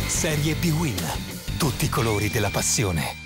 Serie B-Win. Tutti i colori della passione.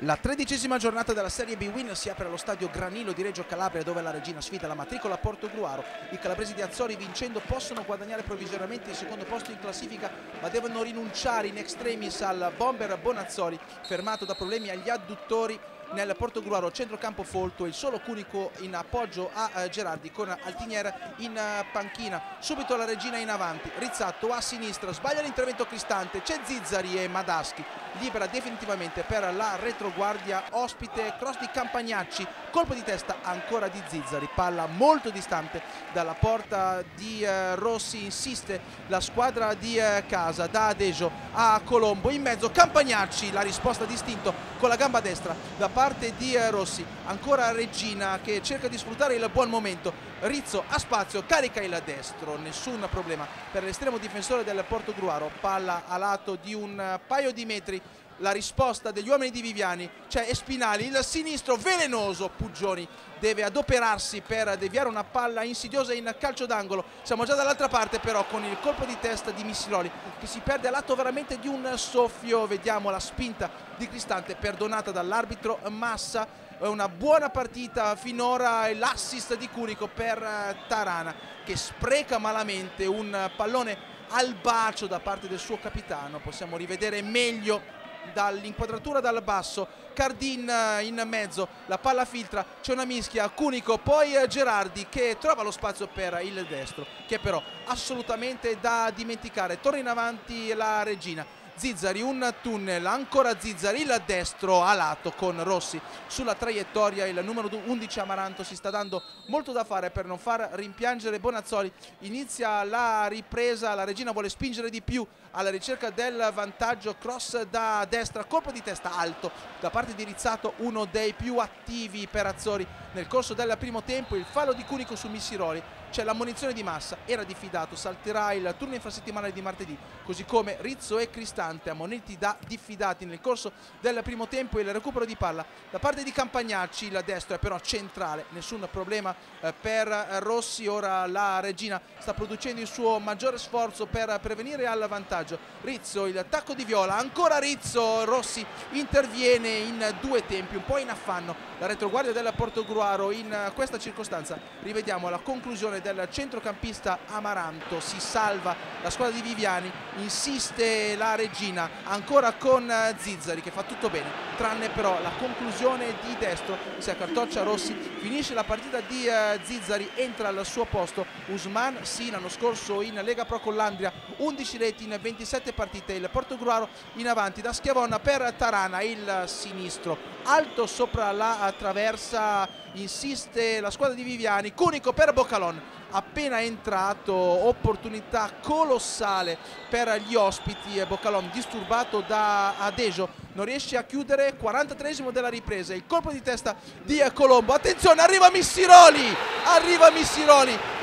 La 13ª giornata della Serie B-Win si apre allo stadio Granilo di Reggio Calabria, dove la Regina sfida la matricola Portogruaro. I calabresi di Azzori, vincendo, possono guadagnare provvisoriamente il secondo posto in classifica, ma devono rinunciare in extremis al bomber Bonazzoli, fermato da problemi agli adduttori. Nel Portogruaro centrocampo folto, il solo Cunico in appoggio a Gerardi con Altinier in panchina. Subito la Regina in avanti, Rizzatto a sinistra, sbaglia l'intervento Cristante, c'è Zizzari e Madaschi libera definitivamente per la retroguardia ospite. Cross di Campagnacci, colpo di testa ancora di Zizzari, palla molto distante dalla porta di Rossi. Insiste la squadra di casa, da Adejo a Colombo, in mezzo Campagnacci, la risposta distinto con la gamba destra da parte di Rossi. Ancora Regina che cerca di sfruttare il buon momento, Rizzo ha spazio, carica il destro, nessun problema per l'estremo difensore del Portogruaro. Palla a lato di un paio di metri, la risposta degli uomini di Viviani, c'è Espinali, il sinistro velenoso, Puggioni deve adoperarsi per deviare una palla insidiosa in calcio d'angolo. Siamo già dall'altra parte però, con il colpo di testa di Missiloli che si perde all'atto veramente di un soffio. Vediamo la spinta di Cristante perdonata dall'arbitro Massa. Una buona partita finora, e l'assist di Cunico per Tarana, che spreca malamente un pallone al bacio da parte del suo capitano. Possiamo rivedere meglio dall'inquadratura dal basso, Cardin in mezzo, la palla filtra, c'è una mischia, Cunico, poi Gerardi che trova lo spazio per il destro, che però assolutamente da dimenticare. Torna in avanti la Regina, Zizzari, un tunnel, ancora Zizzari, il destro a lato con Rossi sulla traiettoria. Il numero 11 Amaranto si sta dando molto da fare per non far rimpiangere Bonazzoli. Inizia la ripresa, la Regina vuole spingere di più alla ricerca del vantaggio, cross da destra, colpo di testa alto da parte di Rizzato, uno dei più attivi per Azzori nel corso del primo tempo. Il fallo di Cunico su Missiroli, c'è l'ammonizione di Massa, era diffidato, salterà il turno infrasettimanale di martedì, così come Rizzo e Cristante ammoniti da diffidati nel corso del primo tempo. Il recupero di palla da parte di Campagnacci, il destro è però centrale, nessun problema per Rossi. Ora la Regina sta producendo il suo maggiore sforzo per prevenire al vantaggio. Rizzo, il tacco di Viola, ancora Rizzo, Rossi interviene in due tempi, un po' in affanno la retroguardia del Portogruaro. In questa circostanza rivediamo la conclusione del centrocampista Amaranto, si salva la squadra di Viviani, insiste la Regina ancora con Zizzari che fa tutto bene tranne però la conclusione di destro. Si accartoccia Rossi, finisce la partita di Zizzari, entra al suo posto Usman. Sì, l'anno scorso in Lega Pro con l'Andria 11 reti in 27 partite. Il Portogruaro in avanti da Schiavon per Tarana, il sinistro alto sopra la traversa, insiste la squadra di Viviani, Cunico per Boccalon, appena entrato, opportunità colossale per gli ospiti. Boccalon disturbato da Adejo, non riesce a chiudere. 43esimo della ripresa, il colpo di testa di Colombo, attenzione, arriva Missiroli,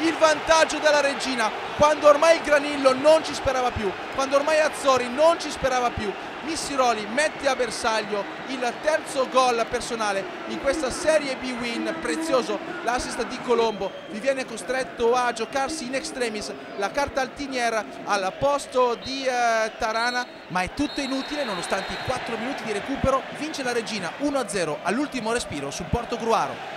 il vantaggio della Regina quando ormai il Granillo non ci sperava più, quando ormai Azzori non ci sperava più. Missiroli mette a bersaglio il terzo gol personale in questa Serie B-Win, prezioso l'assist di Colombo. Viene costretto a giocarsi in extremis la carta Altinier al posto di Tarana, ma è tutto inutile nonostante i 4 minuti di recupero. Vince la Regina 1-0 all'ultimo respiro sul Portogruaro.